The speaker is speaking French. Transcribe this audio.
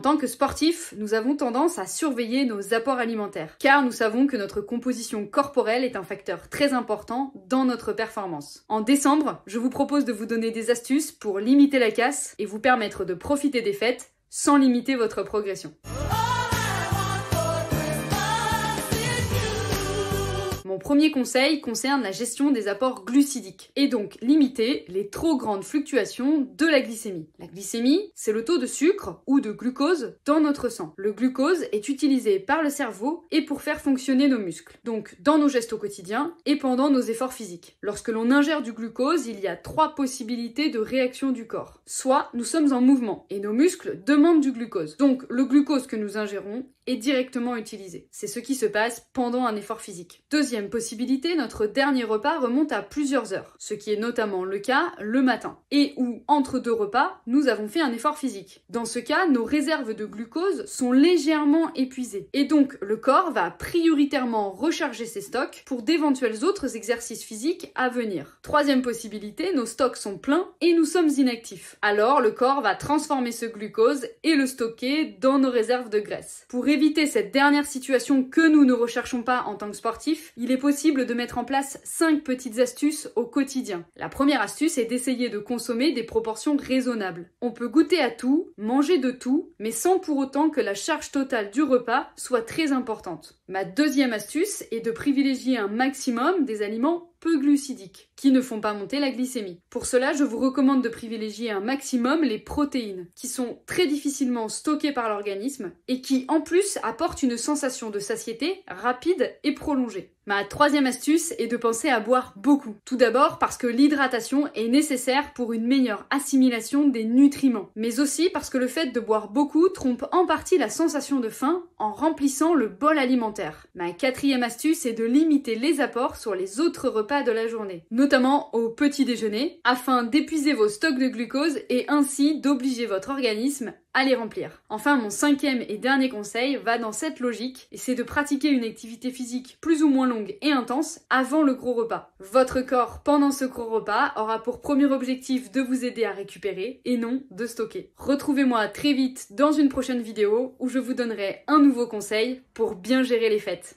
tant que sportifs, nous avons tendance à surveiller nos apports alimentaires, car nous savons que notre composition corporelle est un facteur très important dans notre performance. En décembre, je vous propose de vous donner des astuces pour limiter la casse et vous permettre de profiter des fêtes sans limiter votre progression. Mon premier conseil concerne la gestion des apports glucidiques et donc limiter les trop grandes fluctuations de la glycémie. La glycémie, c'est le taux de sucre ou de glucose dans notre sang. Le glucose est utilisé par le cerveau et pour faire fonctionner nos muscles, donc dans nos gestes au quotidien et pendant nos efforts physiques. Lorsque l'on ingère du glucose, il y a 3 possibilités de réaction du corps. Soit nous sommes en mouvement et nos muscles demandent du glucose. Donc le glucose que nous ingérons est directement utilisé. C'est ce qui se passe pendant un effort physique. Deuxième possibilité, notre dernier repas remonte à plusieurs heures, ce qui est notamment le cas le matin, et où, entre 2 repas, nous avons fait un effort physique. Dans ce cas, nos réserves de glucose sont légèrement épuisées, et donc le corps va prioritairement recharger ses stocks pour d'éventuels autres exercices physiques à venir. Troisième possibilité, nos stocks sont pleins et nous sommes inactifs. Alors le corps va transformer ce glucose et le stocker dans nos réserves de graisse. Pour éviter cette dernière situation que nous ne recherchons pas en tant que sportifs, il est possible de mettre en place 5 petites astuces au quotidien. La première astuce est d'essayer de consommer des proportions raisonnables. On peut goûter à tout, manger de tout, mais sans pour autant que la charge totale du repas soit très importante. Ma deuxième astuce est de privilégier un maximum des aliments peu glucidiques, qui ne font pas monter la glycémie. Pour cela, je vous recommande de privilégier un maximum les protéines, qui sont très difficilement stockées par l'organisme et qui, en plus, apportent une sensation de satiété rapide et prolongée. Ma troisième astuce est de penser à boire beaucoup. Tout d'abord parce que l'hydratation est nécessaire pour une meilleure assimilation des nutriments, mais aussi parce que le fait de boire beaucoup trompe en partie la sensation de faim en remplissant le bol alimentaire. Ma quatrième astuce est de limiter les apports sur les autres repas de la journée, notamment au petit déjeuner, afin d'épuiser vos stocks de glucose et ainsi d'obliger votre organisme à les remplir. Enfin, mon cinquième et dernier conseil va dans cette logique, et c'est de pratiquer une activité physique plus ou moins longue et intense avant le gros repas. Votre corps, pendant ce gros repas, aura pour premier objectif de vous aider à récupérer et non de stocker. Retrouvez-moi très vite dans une prochaine vidéo où je vous donnerai un nouveau conseil pour bien gérer les fêtes.